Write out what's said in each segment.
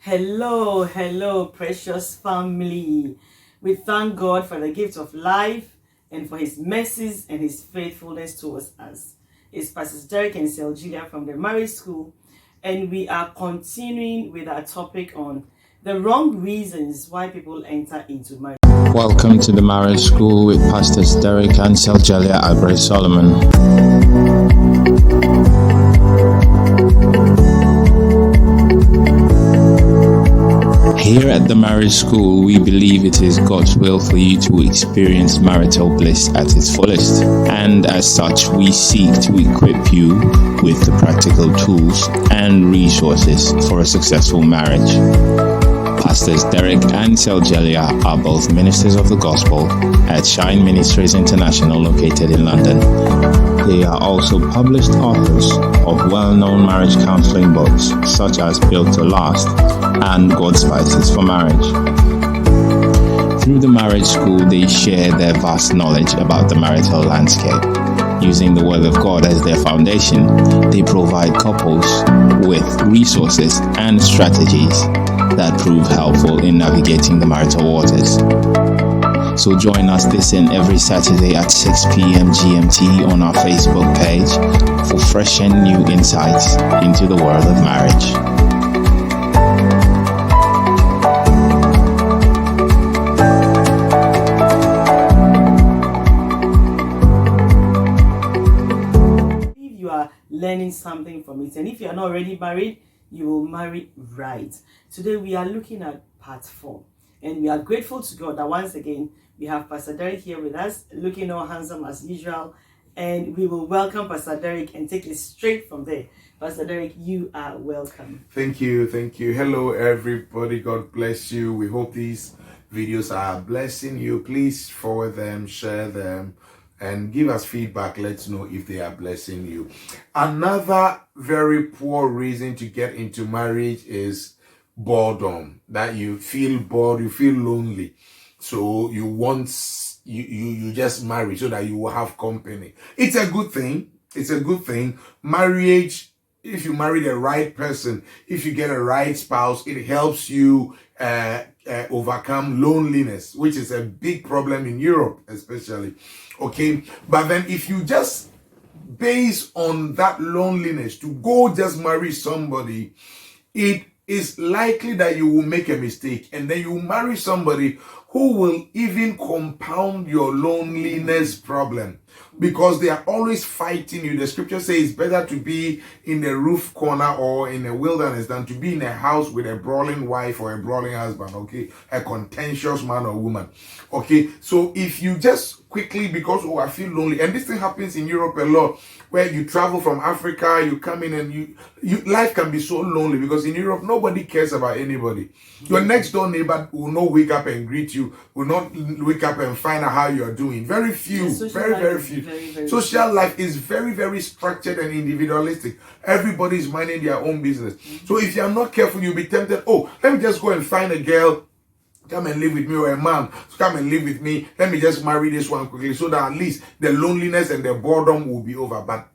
Hello, hello, precious family. We thank God for the gift of life and for his mercies and his faithfulness towards us. It's Pastor Derek and Julia from the Marriage School, and we are continuing with our topic on the wrong reasons why people enter into marriage. Welcome to the Marriage School with Pastors Derek and Seljalia Abre Solomon. Here at the Marriage School, we believe it is God's will for you to experience marital bliss at its fullest. And as such, we seek to equip you with the practical tools and resources for a successful marriage. Pastors Derek and Seljalia are both ministers of the gospel at Shine Ministries International located in London. They are also published authors of well-known marriage counseling books such as Built to Last and God's Spices for Marriage. Through the Marriage School, they share their vast knowledge about the marital landscape. Using the Word of God as their foundation, they provide couples with resources and strategies that prove helpful in navigating the marital waters. So join us this and every Saturday at 6 p.m. GMT on our Facebook page for fresh and new insights into the world of marriage. If you are learning something from it, and if you are not already married, you will marry right. Today we are looking at part 4, and we are grateful to God that once again we have Pastor Derek here with us, looking all handsome as usual, and we will welcome Pastor Derek and take it straight from there. Pastor Derek, you are welcome. Thank you. Hello everybody, God bless you. We hope these videos are blessing you. Please forward them, share them, and give us feedback. Let's know if they are blessing you. Another very poor reason to get into marriage is boredom. That you feel bored, you feel lonely, so you just marry so that you will have company. It's a good thing. Marriage, if you marry the right person, if you get a right spouse, it helps you overcome loneliness, which is a big problem in Europe especially. Okay, but then if you just base on that loneliness to go just marry somebody, it is likely that you will make a mistake, and then you marry somebody who will even compound your loneliness problem, because they are always fighting you. The scripture says it's better to be in the roof corner or in a wilderness than to be in a house with a brawling wife or a brawling husband, okay? A contentious man or woman, okay? So if you just quickly, because, I feel lonely, and this thing happens in Europe a lot, where you travel from Africa, you come in and you life can be so lonely, because in Europe, nobody cares about anybody. Your next door neighbor will not wake up and greet you, will not wake up and find out how you are doing. Very few, very few. Very Social life is very, very structured and individualistic. Everybody is minding their own business. So if you are not careful, you'll be tempted, let me just go and find a girl, come and live with me, or a man, come and live with me. Let me just marry this one quickly, so that at least the loneliness and the boredom will be over. But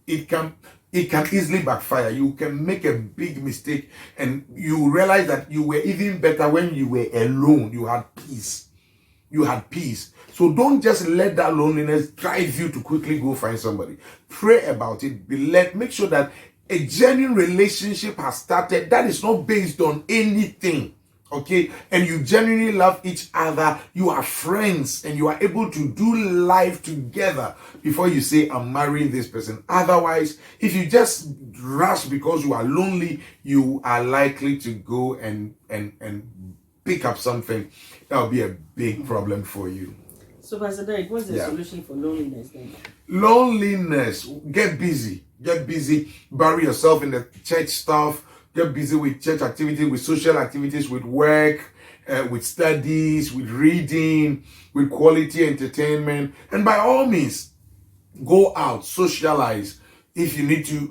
it can easily backfire. You can make a big mistake, and you realize that you were even better when you were alone. You had peace. So don't just let that loneliness drive you to quickly go find somebody. Pray about it. Make sure that a genuine relationship has started that is not based on anything. Okay, and you genuinely love each other, you are friends, and you are able to do life together before you say, I'm marrying this person. Otherwise, if you just rush because you are lonely, you are likely to go and pick up something that will be a big problem for you. So, Pastor Derek, what's the solution for loneliness then? Loneliness, get busy, bury yourself in the church stuff. Get busy with church activities, with social activities, with work, with studies, with reading, with quality entertainment. And by all means, go out, socialize. If you need to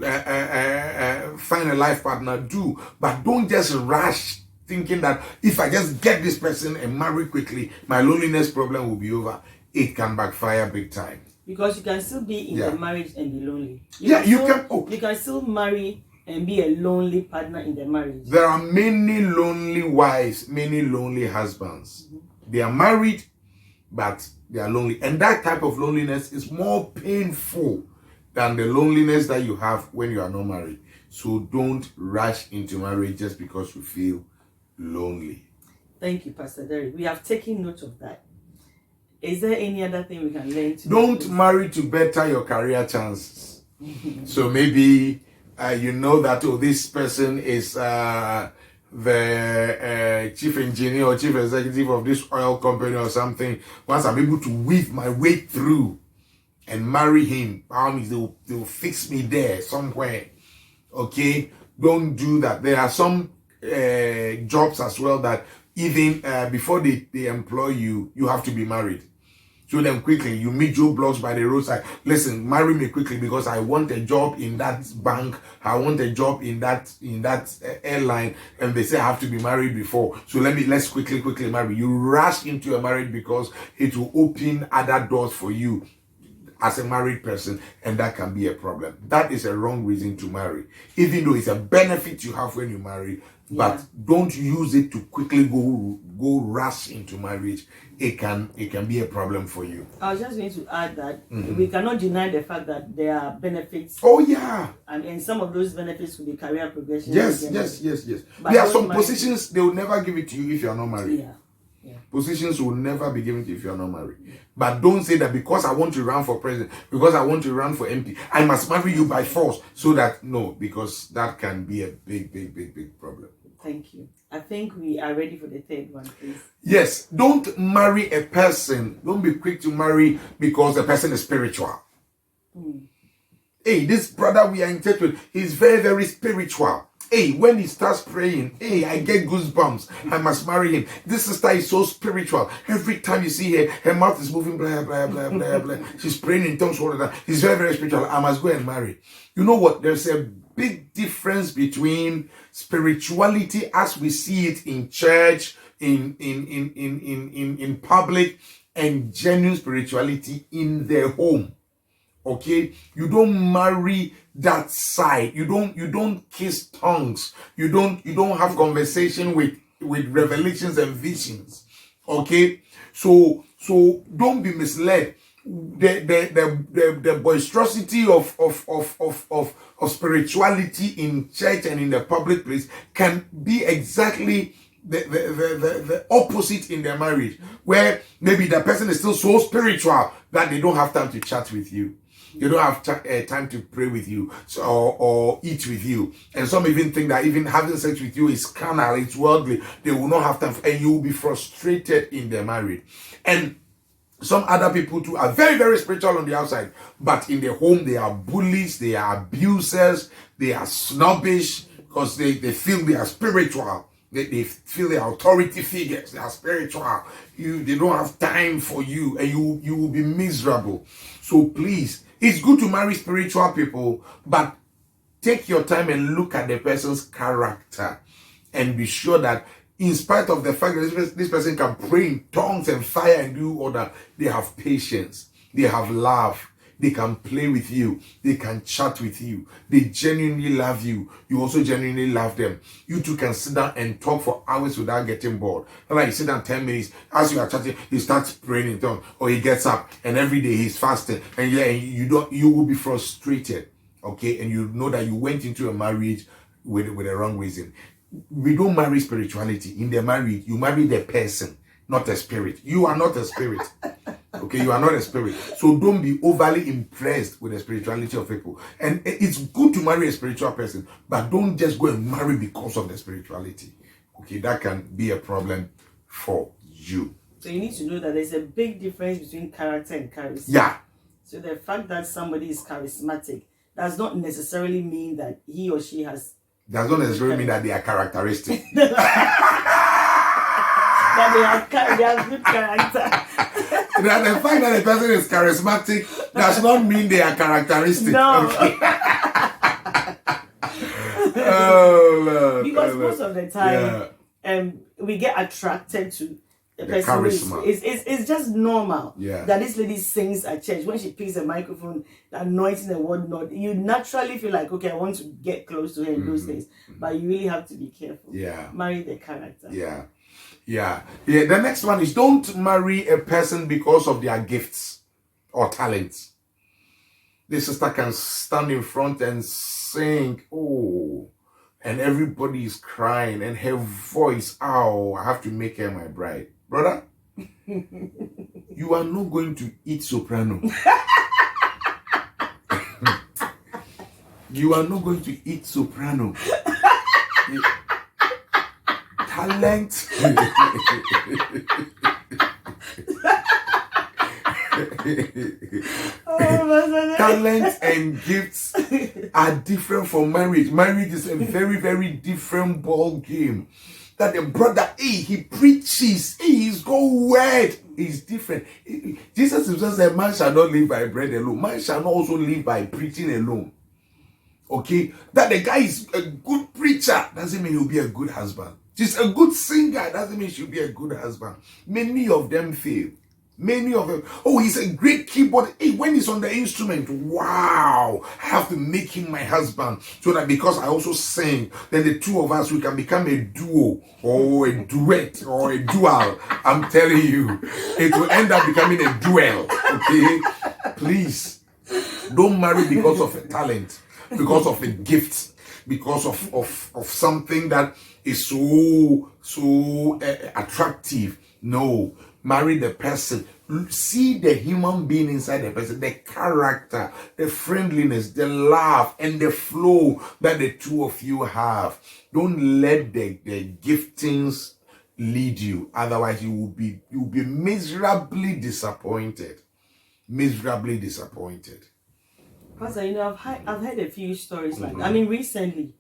find a life partner, do. But don't just rush thinking that if I just get this person and marry quickly, my loneliness problem will be over. It can backfire big time. Because you can still be in the marriage and be lonely. You can. You can still marry and be a lonely partner in the marriage. There are many lonely wives, many lonely husbands. They are married, but they are lonely. And that type of loneliness is more painful than the loneliness that you have when you are not married. So don't rush into marriage just because you feel lonely. Thank you, Pastor Derek. We have taken note of that. Is there any other thing we can learn to Don't marry to better your career chances. So maybe you know that this person is the chief engineer or chief executive of this oil company or something. Once I'm able to weave my way through and marry him, they'll fix me there somewhere. Okay, don't do that. There are some jobs as well that even before they employ you, you have to be married. Show them quickly. You meet Joe Blogs by the roadside. Listen, marry me quickly because I want a job in that bank. I want a job in that airline, and they say I have to be married before. So let's quickly marry. You rush into a marriage because it will open other doors for you as a married person, and that can be a problem. That is a wrong reason to marry, even though it's a benefit you have when you marry. But don't use it to quickly go rush into marriage. It can be a problem for you. I was just going to add that we cannot deny the fact that there are benefits. Oh yeah. And some of those benefits will be career progression. Yes. But There are some positions they will never give it to you if you are not married. Yeah. Positions will never be given to you if you are not married. But don't say that because I want to run for president, because I want to run for MP, I must marry you by force. So that, no, because that can be a big problem. Thank you. I think we are ready for the third one, please. Yes, don't marry a person. Don't be quick to marry because the person is spiritual. Hey, this brother we are in church with, he's very spiritual. Hey, when he starts praying, hey, I get goosebumps. I must marry him. This sister is so spiritual. Every time you see her mouth is moving, blah, blah, blah, blah, blah. She's praying in tongues all the time. He's very spiritual. I must go and marry. You know what? There's a big difference between spirituality as we see it in church, in public, and genuine spirituality in their home. Okay, you don't marry that side. You don't kiss tongues. You don't have conversation with revelations and visions. Okay, so don't be misled. The boisterosity of spirituality in church and in the public place can be exactly the opposite in their marriage, where maybe the person is still so spiritual that they don't have time to chat with you. They don't have time to pray with you or eat with you. And some even think that even having sex with you is carnal, it's worldly. They will not have time, and you will be frustrated in their marriage. And some other people too are very spiritual on the outside, but in their home they are bullies, they are abusers, they are snobbish because they feel they are spiritual. They feel they are authority figures. They are spiritual. They don't have time for you, and you will be miserable. So please, it's good to marry spiritual people, but take your time and look at the person's character and be sure that in spite of the fact that this person can pray in tongues and fire and do all that, they have patience, they have love, they can play with you, they can chat with you, they genuinely love you, you also genuinely love them. You two can sit down and talk for hours without getting bored. Like you sit down 10 minutes, as you are chatting, he starts praying in tongues, or he gets up and every day he's fasting, and you will be frustrated, okay? And you know that you went into a marriage with a wrong reason. We don't marry spirituality. In the marriage, you marry the person, not a spirit. You are not a spirit. Okay, you are not a spirit. So don't be overly impressed with the spirituality of people. And it's good to marry a spiritual person, but don't just go and marry because of the spirituality. Okay, that can be a problem for you. So you need to know that there's a big difference between character and charisma. Yeah. So the fact that somebody is charismatic does not necessarily mean that he or she has... Does not necessarily mean that they are characteristic. That they have good character. That the fact that a person is charismatic does not mean they are characteristic. No. Okay. Oh, Lord. Because most of the time, we get attracted to the The person who is, charisma. it's just normal Yeah. that this lady sings at church. When she picks a microphone, the anointing and whatnot, you naturally feel like, okay, I want to get close to her and those things. But you really have to be careful. Yeah. Marry the character. Yeah. The next one is, don't marry a person because of their gifts or talents. This sister can stand in front and sing, oh, and everybody is crying, and her voice, oh, I have to make her my bride. Brother, you are not going to eat soprano. You are not going to eat soprano. Talent. Talent and gifts are different from marriage. Marriage is a very, very different ball game. That the brother, he preaches, he's got word, he's different. Jesus himself said, man shall not live by bread alone. Man shall not also live by preaching alone. Okay? That the guy is a good preacher doesn't mean he'll be a good husband. Just a good singer doesn't mean she'll be a good husband. Many of them fail. Many of them. Oh, he's a great keyboard. Hey, when he's on the instrument, wow, I have to make him my husband. So that because I also sing, then the two of us, we can become a duo or a duet or a dual. I'm telling you, it will end up becoming a duel. Okay? Please, don't marry because of a talent, because of a gift, because of something that is so attractive. No. Marry the person. See the human being inside the person, the character, the friendliness, the laugh, and the flow that the two of you have. Don't let the giftings lead you. Otherwise, you will be miserably disappointed. Miserably disappointed. Pastor, I've heard a few stories like that. I mean, recently,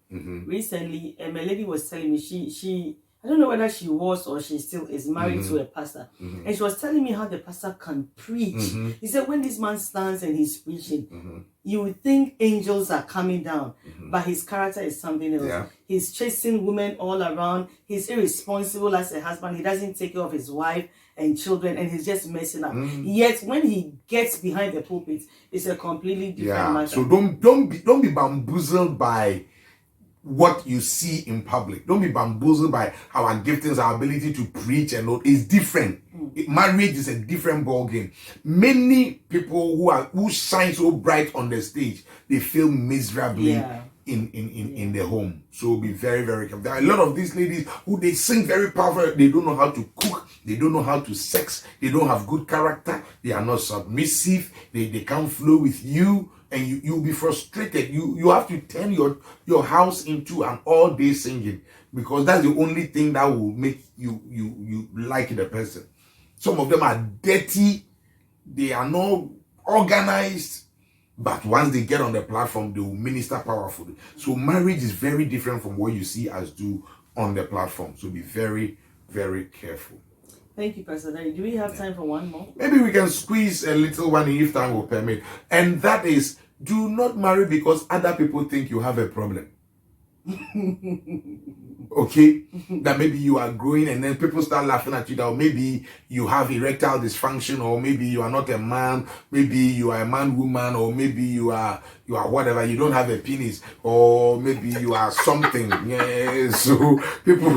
a lady was telling me she I don't know whether she was or she still is married to a pastor. And she was telling me how the pastor can preach. He said when this man stands and he's preaching, you would think angels are coming down, but his character is something else. Yeah. He's chasing women all around. He's irresponsible as a husband. He doesn't take care of his wife and children, and he's just messing up. Yet when he gets behind the pulpit, it's a completely different matter. So don't be bamboozled by what you see in public. Don't be bamboozled by our giftings, our ability to preach and all. It's different. Marriage is a different ball game. Many people who shine so bright on the stage, they fail miserably in the home. So be very, very careful. There are a lot of these ladies who they sing very powerful. They don't know how to cook. They don't know how to sex. They don't have good character. They are not submissive. They can't flow with you. And you'll be frustrated. You have to turn your house into an all-day singing, because that's the only thing that will make you like the person. Some of them are dirty. They are not organized. But once they get on the platform, they will minister powerfully. So marriage is very different from what you see us do on the platform. So be very, very careful. Thank you, Pastor Daddy. Do we have time for one more? Maybe we can squeeze a little one if time will permit. And that is, do not marry because other people think you have a problem. Okay? That maybe you are growing and then people start laughing at you, that maybe you have erectile dysfunction, or maybe you are not a man, maybe you are a man woman, or maybe you are whatever, you don't have a penis, or maybe you are something. Yeah, so people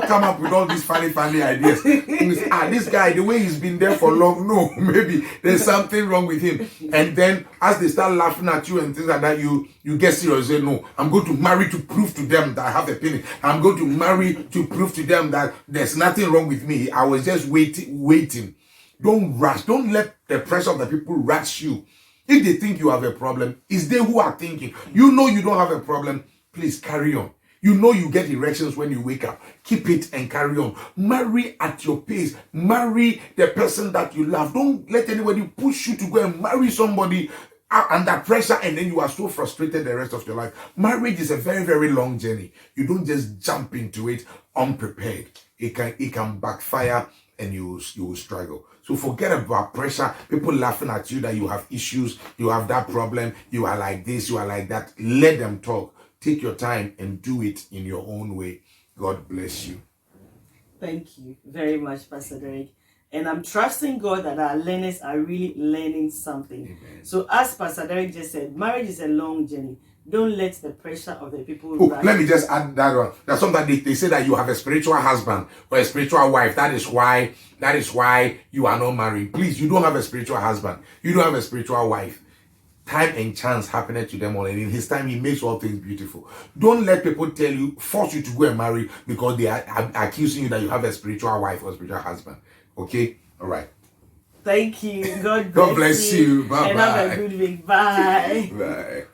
come up with all these funny ideas. This guy, the way he's been there for long, no, maybe there's something wrong with him. And then as they start laughing at you and things like that, you get serious and say, no, I'm going to marry to prove to them that I have a penis. I'm going to marry to prove to them that there's nothing wrong with me. I was just waiting. Don't rush. Don't let the pressure of the people rush you. If they think you have a problem, it's they who are thinking. You know you don't have a problem. Please carry on. You know you get erections when you wake up. Keep it and carry on. Marry at your pace. Marry the person that you love. Don't let anybody push you to go and marry somebody under pressure, and then you are so frustrated the rest of your life. Marriage is a very, very long journey. You don't just jump into it unprepared. It can backfire and you will struggle. So forget about pressure. People laughing at you that you have issues, you have that problem, you are like this, you are like that. Let them talk. Take your time and do it in your own way. God bless you. Thank you very much, Pastor Derek. And I'm trusting God that our learners are really learning something. Amen. So, as Pastor Derek just said, marriage is a long journey. Don't let the pressure of the people rush. Let me just add that one. That sometimes they say that you have a spiritual husband or a spiritual wife. That is why you are not married. Please, you don't have a spiritual husband. You don't have a spiritual wife. Time and chance happened to them all, and in his time he makes all things beautiful. Don't let people force you to go and marry because they are accusing you that you have a spiritual wife or a spiritual husband. Okay? All right. Thank you. God bless, God bless you. Bye-bye. And have a good week. Bye. Bye.